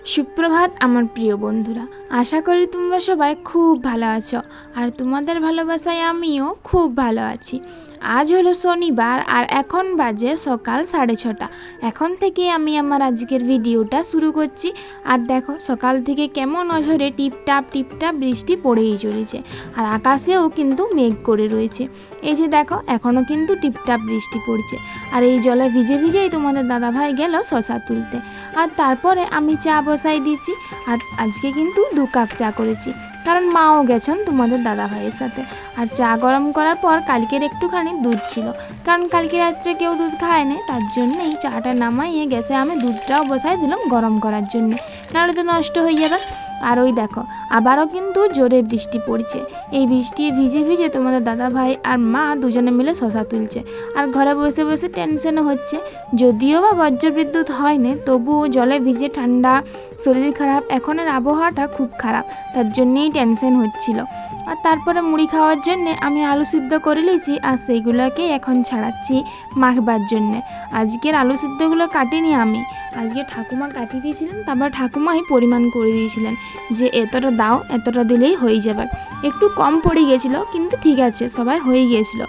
সুপ্রভাত আমার প্রিয় বন্ধুরা, আশা করি তোমরা সবাই খুব ভালো আছো। আর তোমাদের ভালোবাসায় আমিও খুব ভালো আছি। আজ হলো শনিবার আর এখন বাজে সকাল 6:30। এখন থেকে আমি আমার আজকের ভিডিওটা শুরু করছি। আর দেখো সকাল থেকে কেমন অঝরে টিপটাপ টিপটাপ বৃষ্টি পড়েই চলেছে। আর আকাশেও কিন্তু মেঘ করে রয়েছে। এই যে দেখো এখনও কিন্তু টিপটাপ বৃষ্টি পড়ছে। আর এই জলে ভিজে ভিজেই তোমাদের দাদাভাই গেল শশা তুলতে। আর তারপরে আমি চা বসাই দিয়েছি। আর আজকে কিন্তু 2 কাপ চা করেছি, কারণ মাও গেছেন তোমাদের দাদা ভাইয়ের সাথে। আর চা গরম করার পর কালকের একটুখানি দুধ ছিল, কারণ কালকে রাত্রে কেউ দুধ খায় না, তার জন্যই চাটা নামাইয়ে গ্যাসে আমি দুধটাও বসাই দিলাম গরম করার জন্য, নাহলে তো নষ্ট হয়ে যাবে। আর ওই দেখো আবারও কিন্তু জোরে বৃষ্টি পড়ছে। এই বৃষ্টি ভিজে ভিজে তোমাদের দাদা ভাই আর মা দুজনে মিলে শশা তুলছে। আর ঘরে বসে বসে টেনশনও হচ্ছে, যদিও বা বজ্রবিদ্যুৎ হয় না, তবুও জলে ভিজে ঠান্ডা, শরীর খারাপ, এখনের আবহাওয়াটা খুব খারাপ, তার জন্যেই টেনশন হচ্ছিল। আর তারপরে মুড়ি খাওয়ার জন্যে আমি আলু সিদ্ধ করে নিয়েছি, আর সেইগুলোকে এখন ছাড়াচ্ছি মাখবার জন্যে। আজকের আলু সিদ্ধগুলো কাটিনি আমি, আজকে ঠাকুমা কাটিয়ে দিয়েছিলেন, তারপর ঠাকুমাই পরিমাণ করে দিয়েছিলেন যে এতটা দাও, এতটা দিলেই হয়ে যাবে। একটু কম পড়ে গিয়েছিলো, কিন্তু ঠিক আছে, সবাই হয়ে গিয়েছিলো।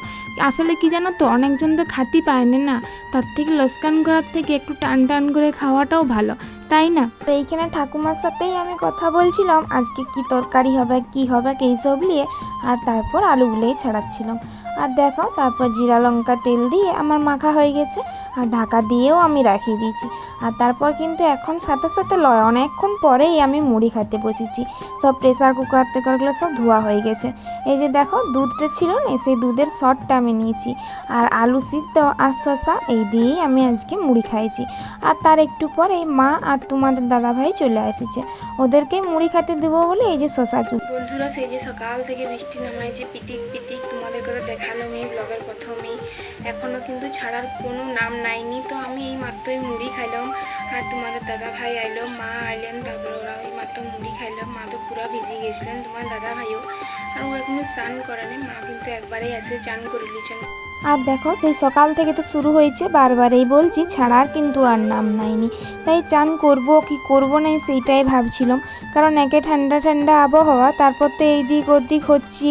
আসলে কি জানো তো, অনেকজন তো খাতি পায়নি না, তার থেকে লোকসান করার থেকে একটু টান টান করে খাওয়াটাও ভালো, তাই না? তো এইখানে ঠাকুমার সাথেই আমি কথা বলছিলাম আজকে কি তরকারি হবে কি হবে এইসব নিয়ে, আর তারপর আলুগুলোই ছাড়াচ্ছিলাম। আর দেখো তারপর জিরা লঙ্কা তেল দিয়ে আমার মাখা হয়ে গেছে, আর ঢাকা দিয়েও আমি রাখিয়ে দিয়েছি। আর তারপর কিন্তু এখন সাথে সাথে লয়, অনেকক্ষণ পরেই আমি মুড়ি খেতে বসেছি। সব প্রেসার কুকার টেকারগুলো সব ধোয়া হয়ে গেছে। এই যে দেখো দুধটা ছিল না, সেই দুধের শটটা আমি নিয়েছি, আর আলু সিদ্ধ আর শসা এই দিয়েই আমি আজকে মুড়ি খাইছি। আর তার একটু পরেই মা আর তোমাদের দাদাভাই চলে এসেছে, ওদেরকে মুড়ি খেতে দেবো বলে এই যে শসা চুল। বন্ধুরা, সেই যে সকাল থেকে বৃষ্টি নামাইছে পিটিক পিটিক, তোমাদের কথা দেখালাম এই ব্লগের প্রথমেই, এখনও কিন্তু ছাড়ার কোনো নাম নাইনি। তো আমি এই মাত্রই মুড়ি খাইলাম, আর তোমাদের দাদা ভাই আইলো, মা আইলেন, তারপরে ওরা এই মাত্র মুড়ি খাইলাম। মা তো পুরো ভিজে গেছিলেন, তোমার দাদা ভাইও, আর ও এখনো স্নান করেনি, মা কিন্তু একবারেই এসে চান করে নিয়েছেন। আর দেখো সেই সকাল থেকে তো শুরু হয়েছে, বারবারই বলছি ছাড়ার কিন্তু আর নাম নাইনি। তাই চান করব কি করব না সেইটাই ভাবছিলাম, কারণ একে ঠান্ডা ঠান্ডা আবহাওয়া, তারপর তো এই দিক ওদিক হচ্ছি,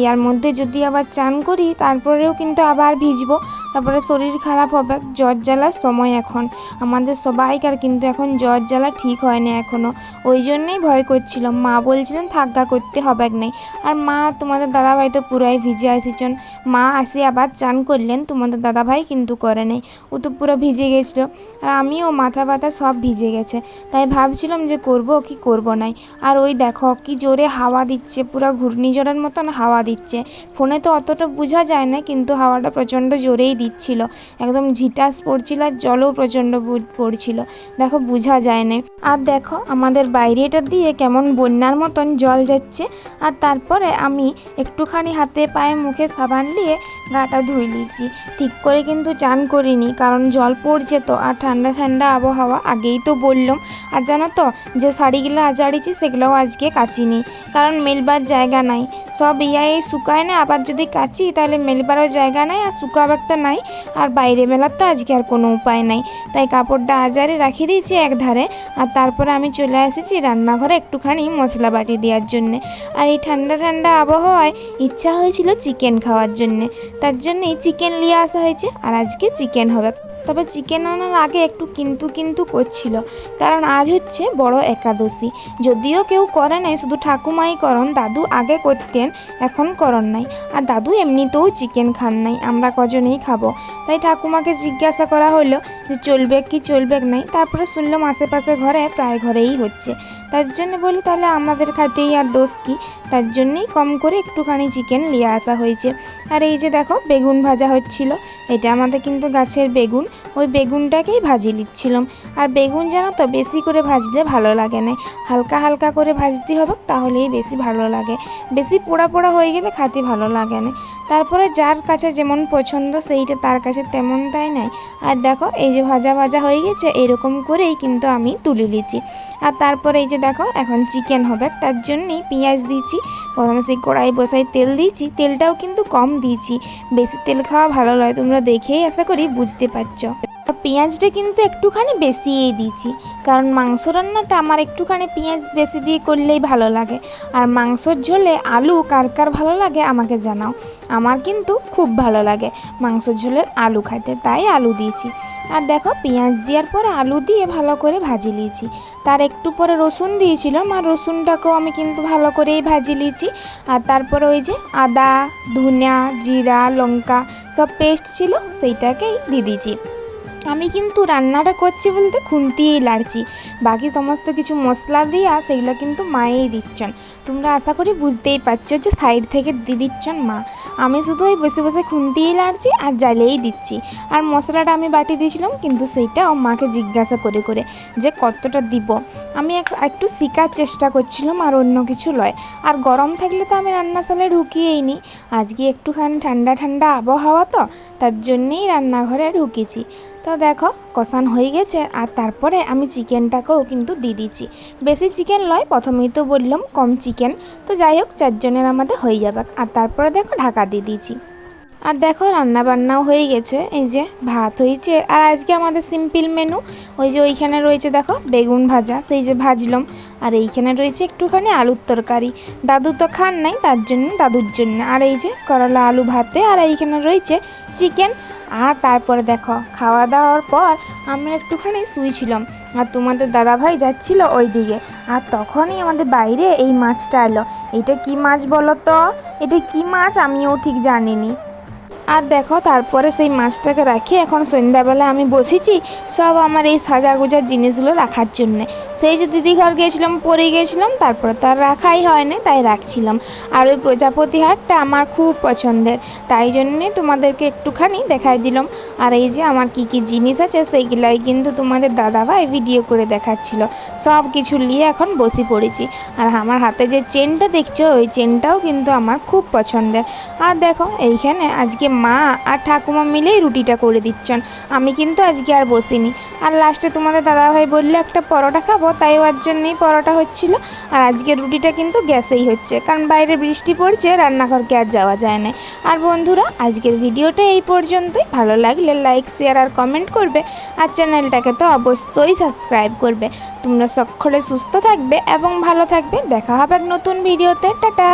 এর মধ্যে যদি আবার চান করি তারপরেও কিন্তু আবার ভিজবো, তারপরে শরীর খারাপ হবে। জ্বর জ্বালার সময় এখন আমাদের সবাইকার, কিন্তু এখন জ্বর জ্বালা ঠিক হয় না এখনও, ওই জন্যই ভয় করছিলাম। মা বলছিলেন থাকা করতে হবে নাই, আর মা তোমাদের দাদাভাই তো পুরাই ভিজে আসিছেন। মা আসে আবার চান করলেন, তোমাদের দাদাভাই কিন্তু করে নেই, ও তো পুরো ভিজে গেছিলো, আর আমিও মাথা ব্যথা সব ভিজে গেছে। তাই ভাবছিলাম যে করব কি করব নাই। আর ওই দেখো কি জোরে হাওয়া দিচ্ছে, পুরো ঘূর্ণিঝড়ের মতন হাওয়া দিচ্ছে। ফোনে তো অতটা বোঝা যায় না, কিন্তু হাওয়াটা প্রচণ্ড জোরেই দিচ্ছিল, একদম ঝিটাস পড়ছিল, আর জলও প্রচণ্ড পড়ছিল, দেখো বোঝা যায় না। আর দেখো আমাদের বাইরেটা দিয়ে কেমন বন্যার মতন জল যাচ্ছে। আর তারপরে আমি একটুখানি হাতে পায়ে মুখে সাবান নিয়ে গাটা ধুয়ে নিয়েছি, ঠিক করে কিন্তু চান করিনি, কারণ জল পড়ছে তো, আর ঠান্ডা ঠান্ডা আবহাওয়া, আগেই তো বললাম। আর জানো তো যে শাড়িগুলো আজাড়িছি সেগুলোও আজকে কাচিনি, কারণ মেলবার জায়গা নাই, সব শুকায় না, আবার যদি কাচি তাহলে মেলবারও জায়গা নাই, আর শুকাবার তো নাই, আর বাইরে মেলার তো আজকে আর কোনো উপায় নাই। তাই কাপড়টা আজারে রাখিয়ে দিয়েছি এক ধারে। আর তারপরে আমি চলে এসেছি রান্নাঘরে একটুখানি মশলা বাটি দেওয়ার জন্যে। আর এই ঠান্ডা ঠান্ডা আবহাওয়ায় ইচ্ছা হয়েছিল চিকেন খাওয়ার জন্যে, তার জন্যেই চিকেন নিয়ে আসা হয়েছে, আর আজকে চিকেন হবে। তবে চিকেন আনার আগে একটু কিন্তু কিন্তু করছিল, কারণ আজ হচ্ছে বড় একাদশী। যদিও কেউ করে নাই, শুধু ঠাকুমাই করন, দাদু আগে করতেন, এখন করন নাই। আর দাদু এমনিতেও চিকেন খান নাই, আমরা কজনেই খাবো। তাই ঠাকুমাকে জিজ্ঞাসা করা হলো যে চলবে কি চলবে নাই, তারপরে শুনলাম আশেপাশে ঘরে প্রায় ঘরেই হচ্ছে, তার জন্য বলি তাহলে আমাদের খাতেই আর দোষ কী, তার জন্যেই কম করে একটুখানি চিকেন নিয়ে আসা হয়েছে। আর এই যে দেখো বেগুন ভাজা হচ্ছিল, এটা আমাদের কিন্তু গাছের বেগুন, ওই বেগুনটাকেই ভাজি নিচ্ছিলাম। আর বেগুন জানো তো বেশি করে ভাজলে ভালো লাগে না, হালকা হালকা করে ভাজতে হবে, তাহলেই বেশি ভালো লাগে, বেশি পোড়া পোড়া হয়ে গেলে খেতে ভালো লাগে না। তারপরে যার কাছে যেমন পছন্দ সেইটা তার কাছে তেমনটাই নাই। আর দেখো এই যে ভাজা ভাজা হয়ে গেছে, এরকম করেই কিন্তু আমি তুলে নিয়েছি। আর তারপরে এই যে দেখো এখন চিকেন হবে, তার জন্যই পেঁয়াজ দিয়েছি, প্রথমে সেই কড়াই বসাই তেল দিয়েছি, তেলটাও কিন্তু কম দিয়েছি, বেশি তেল খাওয়া ভালো নয়, তোমরা দেখেই আশা করি বুঝতে পারছো। পেঁয়াজটা কিন্তু একটুখানি বেশিই দিয়েছি, কারণ মাংস রান্নাটা আমার একটুখানি পেঁয়াজ বেশি দিয়ে করলেই ভালো লাগে। আর মাংসর ঝোলে আলু কার কার ভালো লাগে আমাকে জানাও, আমার কিন্তু খুব ভালো লাগে মাংসর ঝোলের আলু খাইতে, তাই আলু দিয়েছি। আর দেখো পেঁয়াজ দেওয়ার পরে আলু দিয়ে ভালো করে ভাজি নিয়েছি। তার একটু পরে রসুন দিয়েছিলাম, আর রসুনটাকেও আমি কিন্তু ভালো করেই ভাজি নিয়েছি। আর তারপরে ওই যে আদা, ধনিয়া, জিরা, লঙ্কা সব পেস্ট ছিল সেইটাকেই দিয়ে দিয়েছি। আমি কিন্তু রান্নাটা করছি বলতে খুন্তিয়েই লাড়ছি, বাকি সমস্ত কিছু মশলা দিয়া সেগুলো কিন্তু মায়েই দিচ্ছেন। তোমরা আশা করি বুঝতেই পারছো যে সাইড থেকে দিয়ে দিচ্ছেন মা, আমি শুধু ওই বসে বসে খুন্তিয়েই লাড়ছি আর জ্বালেই দিচ্ছি। আর মশলাটা আমি বাটি দিয়েছিলাম, কিন্তু সেইটাও মাকে জিজ্ঞাসা করে করে যে কতটা দিব। আমি একটু শেখার চেষ্টা করছিলাম, আর অন্য কিছু লয়। আর গরম থাকলে তো আমি রান্নাশালে ঢুকিয়েই নি, আজকে একটুখানি ঠান্ডা ঠান্ডা আবহাওয়া তো, তার জন্যেই রান্নাঘরে ঢুকেছি। তো দেখো কষান হয়ে গেছে, আর তারপরে আমি চিকেনটাকেও কিন্তু দিয়ে দিচ্ছি। বেশি চিকেন লয়, প্রথমেই তো বললাম কম চিকেন, তো যাই হোক 4 জনের আমাদের হয়ে যাবে। আর তারপরে দেখো ঢাকা দিয়ে দিয়েছি। আর দেখো রান্না বান্নাও হয়ে গেছে, এই যে ভাত হয়েছে। আর আজকে আমাদের সিম্পল মেনু, ওই যে ওইখানে রয়েছে দেখো বেগুন ভাজা, সেই যে ভাজলাম। আর এইখানে রয়েছে একটুখানি আলুর তরকারি, দাদু তো খান নাই তার জন্য দাদুর জন্য। আর এই যে করলা আলু ভাতে, আর এইখানে রয়েছে চিকেন। আর তারপরে দেখো খাওয়া দাওয়ার পর আমরা একটুখানি শুয়েছিলাম, আর তোমাদের দাদাভাই যাচ্ছিল ওই দিকে। আর তখনই আমাদের বাইরে এই মাছটা এলো। এটা কি মাছ বলো তো? এটা কি মাছ আমিও ঠিক জানিনি। আর দেখো তারপরে সেই মাছটাকে রাখি এখন সন্ধ্যাবেলা আমি বসেছি সব আমার এই সাজা গোজার জিনিসগুলো রাখার জন্যে। সেই যে দিদি ঘর গিয়েছিলাম, পরে গিয়েছিলাম, তারপরে তো আর রাখাই হয় না, তাই রাখছিলাম। আর ওই প্রজাপতি হারটা আমার খুব পছন্দের, তাই জন্যে তোমাদেরকে একটুখানি দেখাই দিলাম। আর এই যে আমার কি কি জিনিস আছে সেইগুলাই কিন্তু তোমাদের দাদাভাই ভিডিও করে দেখাচ্ছিল। সব কিছু নিয়ে এখন বসে পড়েছি। আর আমার হাতে যে চেনটা দেখছো ওই চেনটাও কিন্তু আমার খুব পছন্দের। আর দেখো এইখানে আজকে মা আর ঠাকুমা মিলেই রুটিটা করে দিচ্ছেন, আমি কিন্তু আজকে আর বসিনি। আর লাস্টে তোমাদের দাদাভাই বললো একটা পরোটা খাবো, তাই ওর জন্যই পরোটা হচ্ছিল। আর আজকে রুটিটা কিন্তু গ্যাসেই হচ্ছে, কারণ বাইরে বৃষ্টি পড়ছে, রান্নাঘরকে আর যাওয়া যায় না। আর বন্ধুরা আজকের ভিডিওটা এই পর্যন্তই, ভালো লাগলে লাইক, শেয়ার আর কমেন্ট করবে। আর চ্যানেলটাকে তো অবশ্যই সাবস্ক্রাইব করবে। তোমরা সকলে সুস্থ থাকবে এবং ভালো থাকবে, দেখা হবে এক নতুন ভিডিওতে। টাটা।